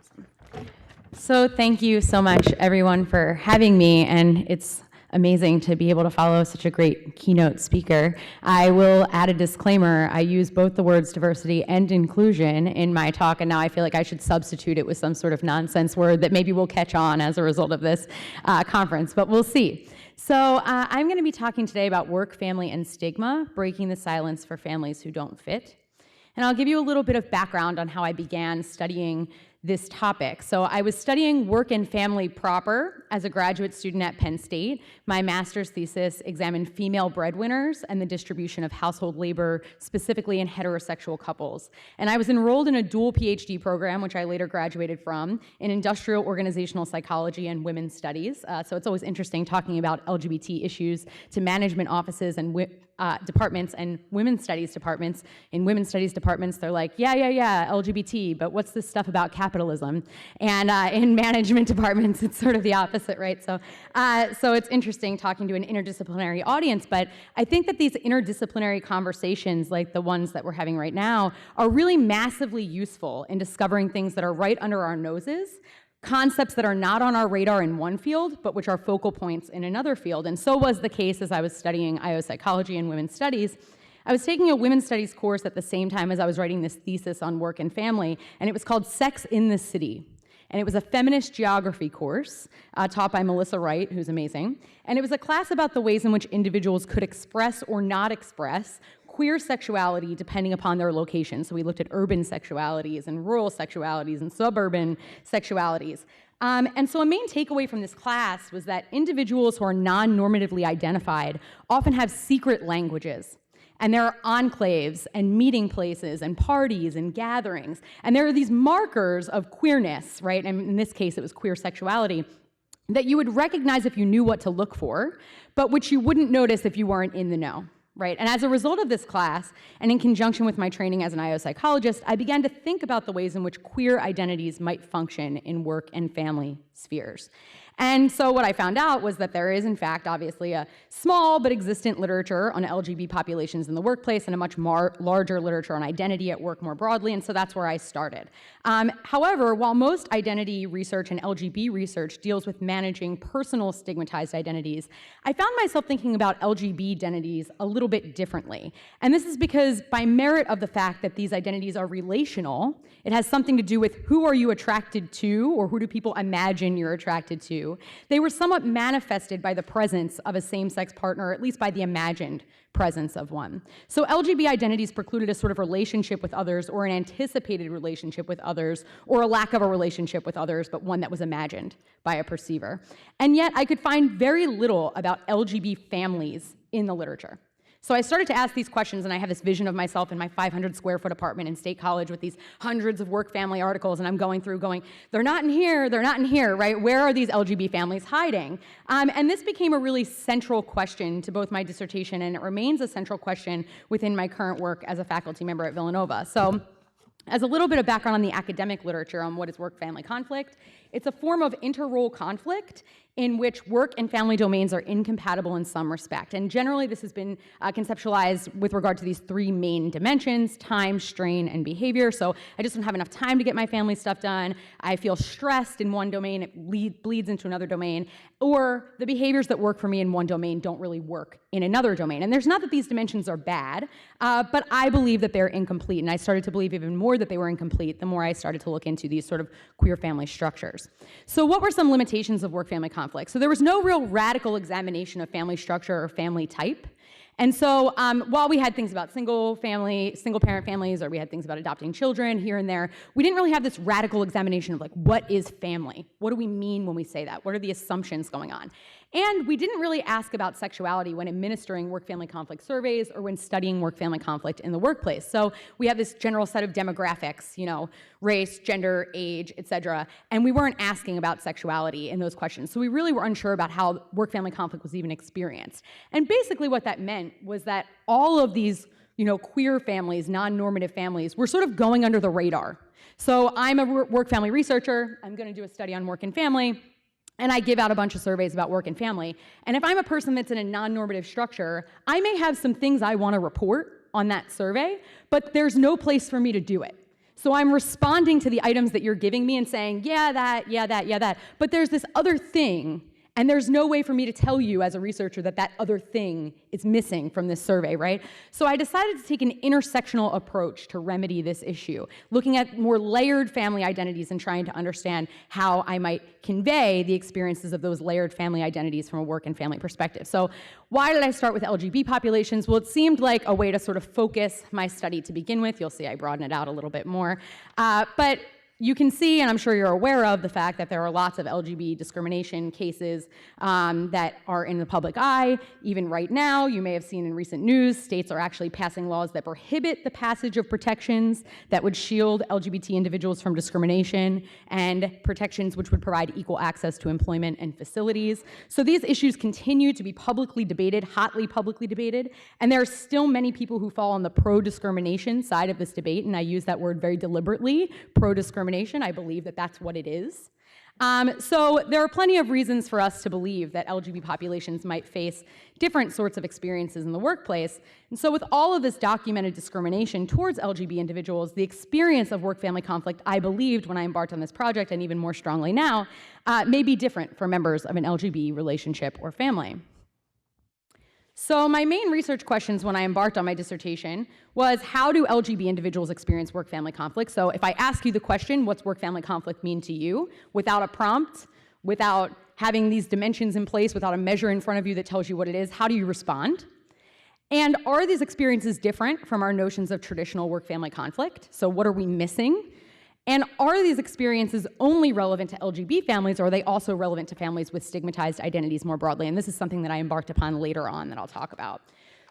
Awesome. So thank you so much, everyone, for having me, and it's amazing to be able to follow such a great keynote speaker. I will add a disclaimer. I use both the words diversity and inclusion in my talk, and now I feel like I should substitute it with some sort of nonsense word that maybe will catch on as a result of this conference, but we'll see. So I'm going to be talking today about work, family, and stigma, breaking the silence for families who don't fit. And I'll give you a little bit of background on how I began studying this topic. So I was studying work and family proper as a graduate student at Penn State. My master's thesis examined female breadwinners and the distribution of household labor, specifically in heterosexual couples. And I was enrolled in a dual PhD program, which I later graduated from, in industrial organizational psychology and women's studies. So it's always interesting talking about LGBT issues to management offices and departments and women's studies departments. In women's studies departments, they're like, yeah, LGBT, but what's this stuff about capitalism? And in management departments, it's sort of the opposite, right? So it's interesting talking to an interdisciplinary audience, but I think that these interdisciplinary conversations, like the ones that we're having right now, are really massively useful in discovering things that are right under our noses, concepts that are not on our radar in one field, but which are focal points in another field. And so was the case as I was studying IO psychology and women's studies. I was taking a women's studies course at the same time as I was writing this thesis on work and family, and it was called Sex in the City. And it was a feminist geography course taught by Melissa Wright, who's amazing. And it was a class about the ways in which individuals could express or not express queer sexuality depending upon their location. So we looked at urban sexualities and rural sexualities and suburban sexualities. And so a main takeaway from this class was that individuals who are non-normatively identified often have secret languages. And there are enclaves and meeting places and parties and gatherings. And there are these markers of queerness, right? And in this case, it was queer sexuality, that you would recognize if you knew what to look for, but which you wouldn't notice if you weren't in the know. Right? And as a result of this class, and in conjunction with my training as an IO psychologist, I began to think about the ways in which queer identities might function in work and family spheres. And so what I found out was that there is, in fact, obviously a small but existent literature on LGBT populations in the workplace and a much larger literature on identity at work more broadly, and so that's where I started. However, while most identity research and LGB research deals with managing personal stigmatized identities, I found myself thinking about LGB identities a little bit differently. And this is because by merit of the fact that these identities are relational, it has something to do with who are you attracted to, or who do people imagine you're attracted to. They were somewhat manifested by the presence of a same-sex partner, or at least by the imagined presence of one. So LGB identities precluded a sort of relationship with others, or an anticipated relationship with others, or a lack of a relationship with others, but one that was imagined by a perceiver. And yet I could find very little about LGB families in the literature. So I started to ask these questions, and I have this vision of myself in my 500 square foot apartment in State College with these hundreds of work family articles, and I'm going, they're not in here, right? Where are these LGB families hiding? And this became a really central question to both my dissertation, and it remains a central question within my current work as a faculty member at Villanova. So as a little bit of background on the academic literature on what is work-family conflict, it's a form of inter-role conflict in which work and family domains are incompatible in some respect. And generally, this has been conceptualized with regard to these three main dimensions: time, strain, and behavior. So I just don't have enough time to get my family stuff done. I feel stressed in one domain, it bleeds into another domain. Or the behaviors that work for me in one domain don't really work in another domain. And there's not that these dimensions are bad, but I believe that they're incomplete. And I started to believe even more that they were incomplete the more I started to look into these sort of queer family structures. So what were some limitations of work-family conflict? So there was no real radical examination of family structure or family type. And so while we had things about single-parent families, or we had things about adopting children here and there, we didn't really have this radical examination of like, what is family? What do we mean when we say that? What are the assumptions going on? And we didn't really ask about sexuality when administering work-family conflict surveys or when studying work-family conflict in the workplace. So we have this general set of demographics, race, gender, age, et cetera, and we weren't asking about sexuality in those questions. So we really were unsure about how work-family conflict was even experienced. And basically what that meant was that all of these queer families, non-normative families, were sort of going under the radar. So I'm a work-family researcher. I'm going to do a study on work and family. And I give out a bunch of surveys about work and family. And if I'm a person that's in a non-normative structure, I may have some things I want to report on that survey, but there's no place for me to do it. So I'm responding to the items that you're giving me and saying, yeah, that, yeah, that, yeah, that. But there's this other thing, and there's no way for me to tell you as a researcher that that other thing is missing from this survey, right? So I decided to take an intersectional approach to remedy this issue, looking at more layered family identities and trying to understand how I might convey the experiences of those layered family identities from a work and family perspective. So why did I start with LGBT populations? Well, it seemed like a way to sort of focus my study to begin with. You'll see I broaden it out a little bit more. But you can see, and I'm sure you're aware of, the fact that there are lots of LGBT discrimination cases that are in the public eye. Even right now, you may have seen in recent news, states are actually passing laws that prohibit the passage of protections that would shield LGBT individuals from discrimination, and protections which would provide equal access to employment and facilities. So these issues continue to be publicly debated, hotly publicly debated, and there are still many people who fall on the pro-discrimination side of this debate, and I use that word very deliberately, pro-discrimination. I believe that that's what it is. So there are plenty of reasons for us to believe that LGBT populations might face different sorts of experiences in the workplace. And so with all of this documented discrimination towards LGBT individuals, the experience of work-family conflict, I believed when I embarked on this project, and even more strongly now, may be different for members of an LGBT relationship or family. So my main research questions when I embarked on my dissertation was, how do LGBT individuals experience work-family conflict? So if I ask you the question, what's work-family conflict mean to you, without a prompt, without having these dimensions in place, without a measure in front of you that tells you what it is, how do you respond? And are these experiences different from our notions of traditional work-family conflict? So what are we missing? And are these experiences only relevant to LGBT families, or are they also relevant to families with stigmatized identities more broadly? And this is something that I embarked upon later on that I'll talk about.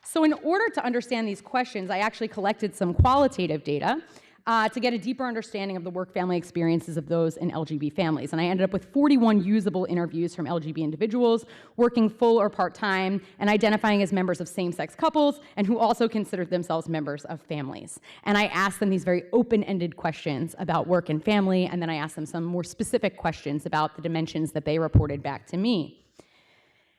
So in order to understand these questions, I actually collected some qualitative data to get a deeper understanding of the work-family experiences of those in LGBT families. And I ended up with 41 usable interviews from LGBT individuals working full or part-time and identifying as members of same-sex couples, and who also considered themselves members of families. And I asked them these very open-ended questions about work and family, and then I asked them some more specific questions about the dimensions that they reported back to me.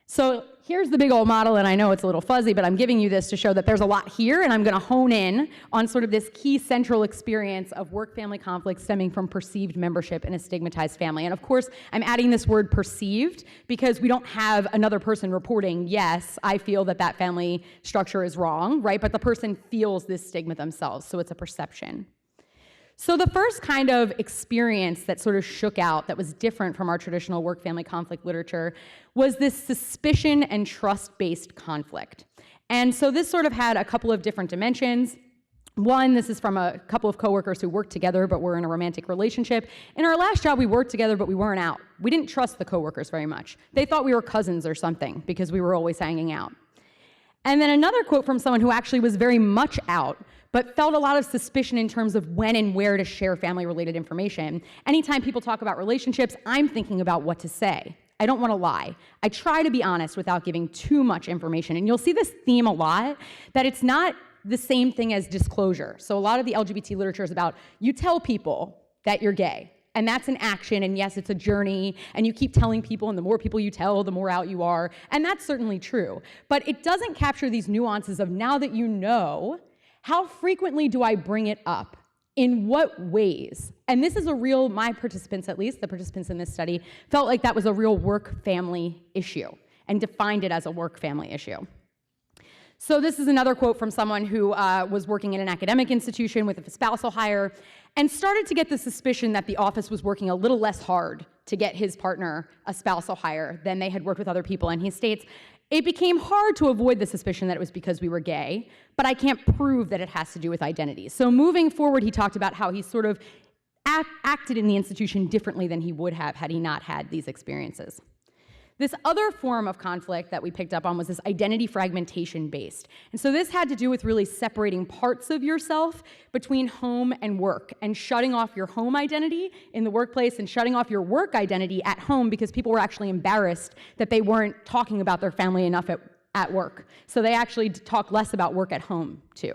So here's the big old model, and I know it's a little fuzzy, but I'm giving you this to show that there's a lot here, and I'm going to hone in on sort of this key central experience of work-family conflict stemming from perceived membership in a stigmatized family. And of course, I'm adding this word perceived because we don't have another person reporting, yes, I feel that that family structure is wrong, right? But the person feels this stigma themselves, so it's a perception. So the first kind of experience that sort of shook out, that was different from our traditional work-family conflict literature, was this suspicion and trust-based conflict. And so this sort of had a couple of different dimensions. One, this is from a couple of coworkers who worked together but were in a romantic relationship. In our last job, we worked together but we weren't out. We didn't trust the coworkers very much. They thought we were cousins or something because we were always hanging out. And then another quote from someone who actually was very much out, but felt a lot of suspicion in terms of when and where to share family-related information. Anytime people talk about relationships, I'm thinking about what to say. I don't want to lie. I try to be honest without giving too much information. And you'll see this theme a lot, that it's not the same thing as disclosure. So a lot of the LGBT literature is about, you tell people that you're gay. And that's an action, and yes, it's a journey, and you keep telling people, and the more people you tell, the more out you are, and that's certainly true. But it doesn't capture these nuances of, now that you know, how frequently do I bring it up? In what ways? And this is a real, my participants at least, the participants in this study, felt like that was a real work-family issue, and defined it as a work-family issue. So this is another quote from someone who was working in an academic institution with a spousal hire, and started to get the suspicion that the office was working a little less hard to get his partner a spousal hire than they had worked with other people. And he states, it became hard to avoid the suspicion that it was because we were gay, but I can't prove that it has to do with identity. So moving forward, he talked about how he sort of acted in the institution differently than he would have had he not had these experiences. This other form of conflict that we picked up on was this identity fragmentation based. And so this had to do with really separating parts of yourself between home and work, and shutting off your home identity in the workplace and shutting off your work identity at home, because people were actually embarrassed that they weren't talking about their family enough at work. So they actually talk less about work at home too.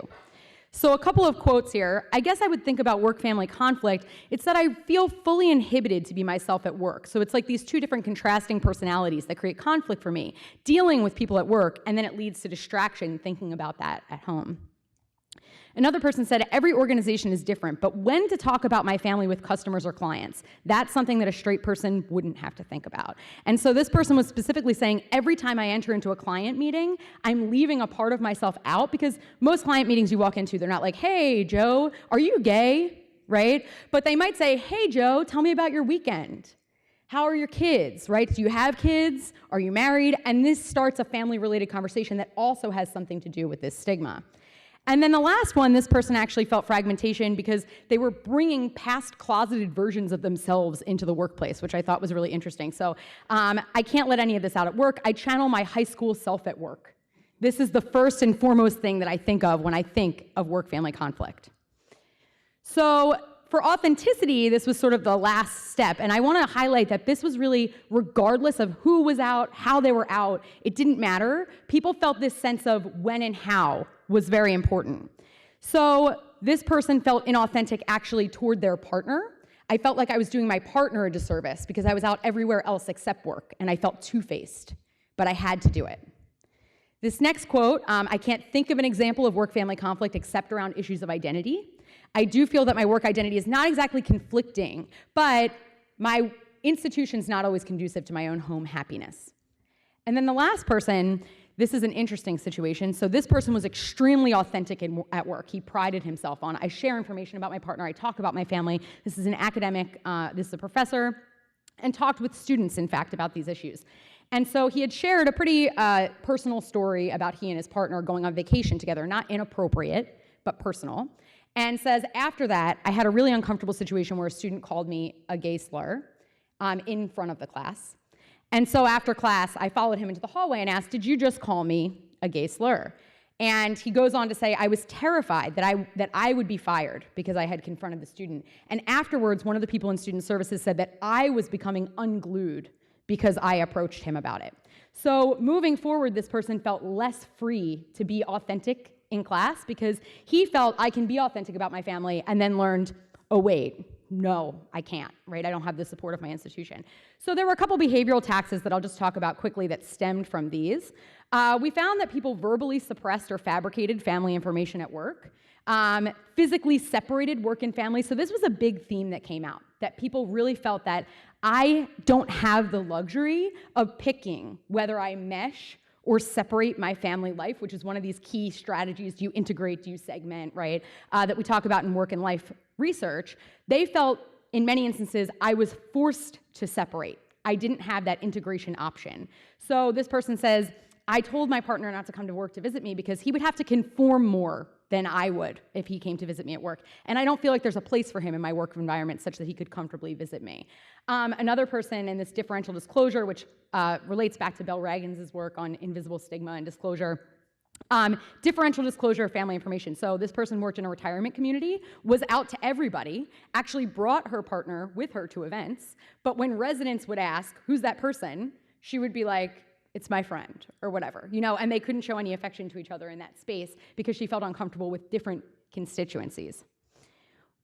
So a couple of quotes here. I guess I would think about work-family conflict. It's that I feel fully inhibited to be myself at work. So it's like these two different contrasting personalities that create conflict for me, dealing with people at work, and then it leads to distraction thinking about that at home. Another person said, every organization is different, but when to talk about my family with customers or clients, that's something that a straight person wouldn't have to think about. And so this person was specifically saying, every time I enter into a client meeting, I'm leaving a part of myself out, because most client meetings you walk into, they're not like, hey, Joe, are you gay, right? But they might say, hey, Joe, tell me about your weekend. How are your kids, right? Do you have kids? Are you married? And this starts a family-related conversation that also has something to do with this stigma. And then the last one, this person actually felt fragmentation because they were bringing past closeted versions of themselves into the workplace, which I thought was really interesting. So I can't let any of this out at work. I channel my high school self at work. This is the first and foremost thing that I think of when I think of work-family conflict. So for authenticity, this was sort of the last step, and I want to highlight that this was really regardless of who was out, how they were out, it didn't matter. People felt this sense of when and how was very important. So this person felt inauthentic actually toward their partner. I felt like I was doing my partner a disservice because I was out everywhere else except work, and I felt two-faced, but I had to do it. This next quote, I can't think of an example of work-family conflict except around issues of identity. I do feel that my work identity is not exactly conflicting, but my institution's not always conducive to my own home happiness. And then the last person, this is an interesting situation. So this person was extremely authentic at work. He prided himself on, I share information about my partner, I talk about my family. This is an academic, this is a professor, and talked with students, in fact, about these issues. And so he had shared a pretty personal story about he and his partner going on vacation together, not inappropriate, but personal. And says, after that, I had a really uncomfortable situation where a student called me a gay slur in front of the class. And so after class, I followed him into the hallway and asked, did you just call me a gay slur? And he goes on to say, I was terrified that I would be fired because I had confronted the student. And afterwards, one of the people in student services said that I was becoming unglued because I approached him about it. So moving forward, this person felt less free to be authentic in class because he felt I can be authentic about my family, and then learned, oh wait, no, I can't, right? I don't have the support of my institution. So there were a couple behavioral taxes that I'll just talk about quickly that stemmed from these. We found that people verbally suppressed or fabricated family information at work, physically separated work and family. So this was a big theme that came out, that people really felt that I don't have the luxury of picking whether I mesh or separate my family life, which is one of these key strategies. Do you integrate, do you segment, right? That we talk about in work and life research. They felt, in many instances, I was forced to separate. I didn't have that integration option. So this person says, I told my partner not to come to work to visit me because he would have to conform more than I would if he came to visit me at work. And I don't feel like there's a place for him in my work environment such that he could comfortably visit me. Another person in this differential disclosure, which relates back to Bell Raggins' work on invisible stigma and disclosure, differential disclosure of family information. So this person worked in a retirement community, was out to everybody, actually brought her partner with her to events, but when residents would ask, who's that person, she would be like, it's my friend, or whatever, you know, and they couldn't show any affection to each other in that space because she felt uncomfortable with different constituencies.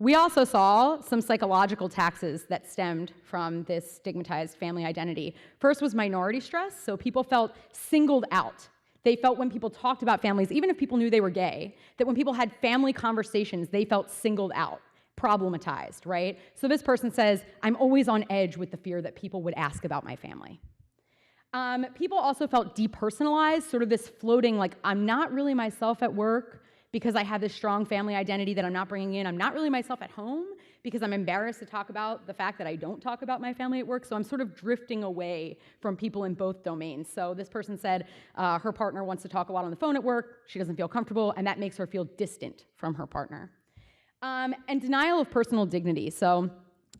We also saw some psychological taxes that stemmed from this stigmatized family identity. First was minority stress, so people felt singled out. They felt when people talked about families, even if people knew they were gay, that when people had family conversations, they felt singled out, problematized, right? So this person says, I'm always on edge with the fear that people would ask about my family. People also felt depersonalized, sort of this floating, like, I'm not really myself at work because I have this strong family identity that I'm not bringing in. I'm not really myself at home because I'm embarrassed to talk about the fact that I don't talk about my family at work. So I'm sort of drifting away from people in both domains. So this person said her partner wants to talk a lot on the phone at work. She doesn't feel comfortable, and that makes her feel distant from her partner. And denial of personal dignity. So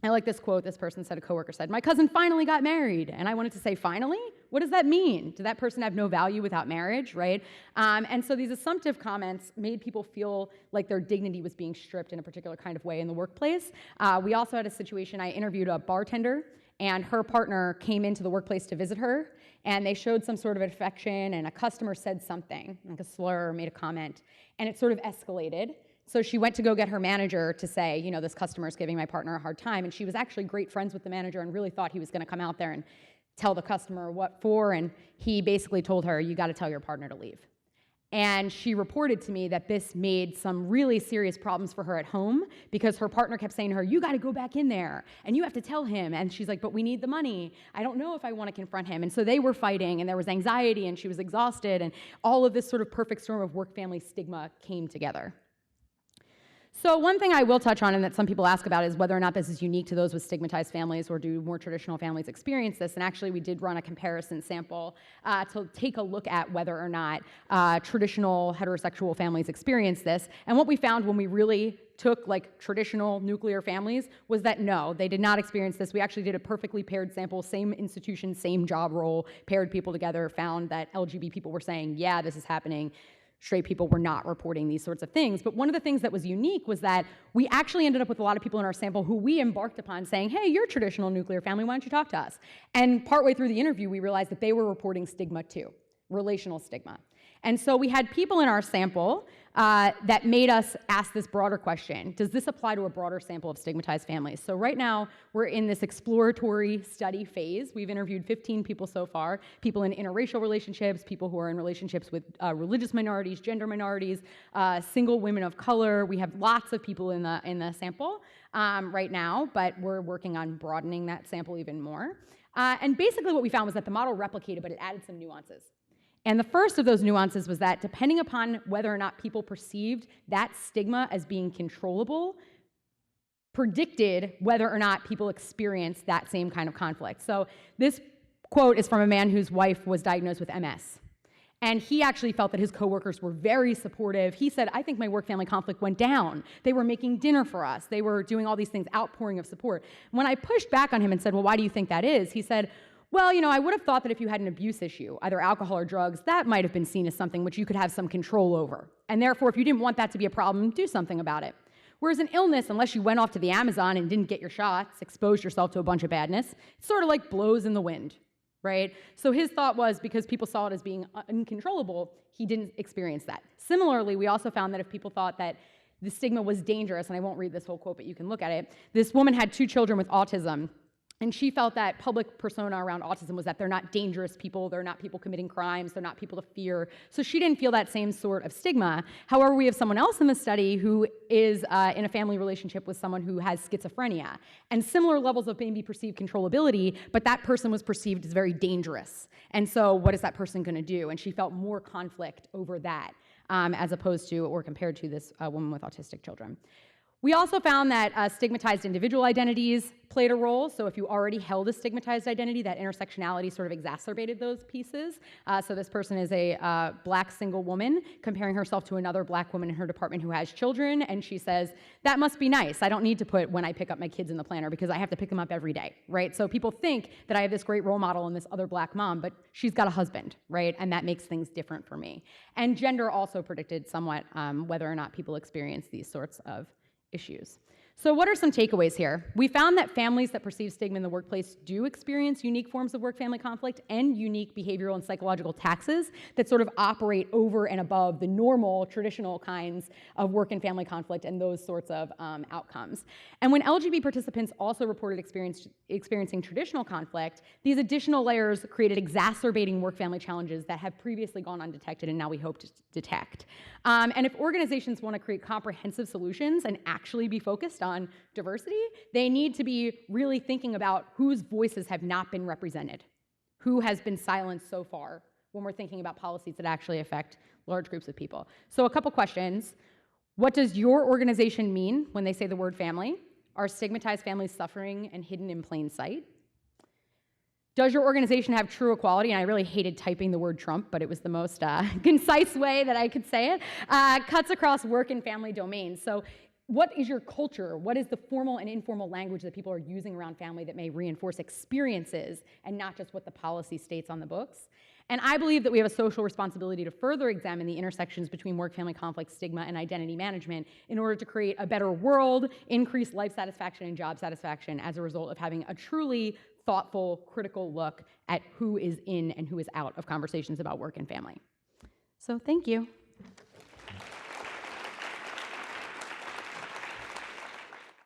I like this quote. This person said, a coworker said, my cousin finally got married. And I wanted to say, finally? What does that mean? Did that person have no value without marriage, right? And so these assumptive comments made people feel like their dignity was being stripped in a particular kind of way in the workplace. We also had a situation, I interviewed a bartender, and her partner came into the workplace to visit her, and they showed some sort of affection, and a customer said something, like a slur or made a comment, and it sort of escalated. So she went to go get her manager to say, you know, this customer's giving my partner a hard time, and she was actually great friends with the manager and really thought he was going to come out there and tell the customer what for, and he basically told her, you got to tell your partner to leave. And she reported to me that this made some really serious problems for her at home because her partner kept saying to her, you got to go back in there and you have to tell him. And she's like, but we need the money. I don't know if I want to confront him. And so they were fighting, and there was anxiety, and she was exhausted, and all of this sort of perfect storm of work-family stigma came together. So one thing I will touch on, and that some people ask about, is whether or not this is unique to those with stigmatized families, or do more traditional families experience this. And actually, we did run a comparison sample to take a look at whether or not traditional heterosexual families experience this. And what we found when we really took like traditional nuclear families was that no, they did not experience this. We actually did a perfectly paired sample, same institution, same job role, paired people together, found that LGBT people were saying, yeah, this is happening. Straight people were not reporting these sorts of things. But one of the things that was unique was that we actually ended up with a lot of people in our sample who we embarked upon saying, hey, you're a traditional nuclear family, why don't you talk to us? And partway through the interview, we realized that they were reporting stigma too, relational stigma. And so we had people in our sample that made us ask this broader question. Does this apply to a broader sample of stigmatized families? So right now, we're in this exploratory study phase. We've interviewed 15 people so far, people in interracial relationships, people who are in relationships with religious minorities, gender minorities, single women of color. We have lots of people in the sample right now, but we're working on broadening that sample even more. And basically what we found was that the model replicated, but it added some nuances. And the first of those nuances was that depending upon whether or not people perceived that stigma as being controllable, predicted whether or not people experienced that same kind of conflict. So this quote is from a man whose wife was diagnosed with MS. And he actually felt that his coworkers were very supportive. He said, I think my work-family conflict went down. They were making dinner for us. They were doing all these things, outpouring of support. When I pushed back on him and said, well, why do you think that is? He said, well, you know, I would have thought that if you had an abuse issue, either alcohol or drugs, that might have been seen as something which you could have some control over. And therefore, if you didn't want that to be a problem, do something about it. Whereas an illness, unless you went off to the Amazon and didn't get your shots, exposed yourself to a bunch of badness, it's sort of like blows in the wind, right? So his thought was because people saw it as being uncontrollable, he didn't experience that. Similarly, we also found that if people thought that the stigma was dangerous, and I won't read this whole quote, but you can look at it, this woman had 2 children with autism. And she felt that public persona around autism was that they're not dangerous people, they're not people committing crimes, they're not people to fear. So she didn't feel that same sort of stigma. However, we have someone else in the study who is in a family relationship with someone who has schizophrenia, and similar levels of maybe perceived controllability, but that person was perceived as very dangerous. And so what is that person going to do? And she felt more conflict over that as opposed to, or compared to, this woman with autistic children. We also found that stigmatized individual identities played a role. So if you already held a stigmatized identity, that intersectionality sort of exacerbated those pieces. So this person is a black single woman comparing herself to another black woman in her department who has children, and she says, that must be nice. I don't need to put when I pick up my kids in the planner because I have to pick them up every day, right? So people think that I have this great role model in this other black mom, but she's got a husband, right? And that makes things different for me. And gender also predicted somewhat whether or not people experience these sorts of issues. So what are some takeaways here? We found that families that perceive stigma in the workplace do experience unique forms of work-family conflict and unique behavioral and psychological taxes that sort of operate over and above the normal, traditional kinds of work and family conflict and those sorts of outcomes. And when LGBT participants also reported experiencing traditional conflict, these additional layers created exacerbating work-family challenges that have previously gone undetected and now we hope to detect. And if organizations want to create comprehensive solutions and actually be focused on diversity, they need to be really thinking about whose voices have not been represented, who has been silenced so far when we're thinking about policies that actually affect large groups of people. So a couple questions. What does your organization mean when they say the word family? Are stigmatized families suffering and hidden in plain sight? Does your organization have true equality? And I really hated typing the word Trump, but it was the most concise way that I could say it. Cuts across work and family domains. So what is your culture? What is the formal and informal language that people are using around family that may reinforce experiences and not just what the policy states on the books? And I believe that we have a social responsibility to further examine the intersections between work-family conflict, stigma, and identity management in order to create a better world, increase life satisfaction and job satisfaction as a result of having a truly thoughtful, critical look at who is in and who is out of conversations about work and family. So thank you.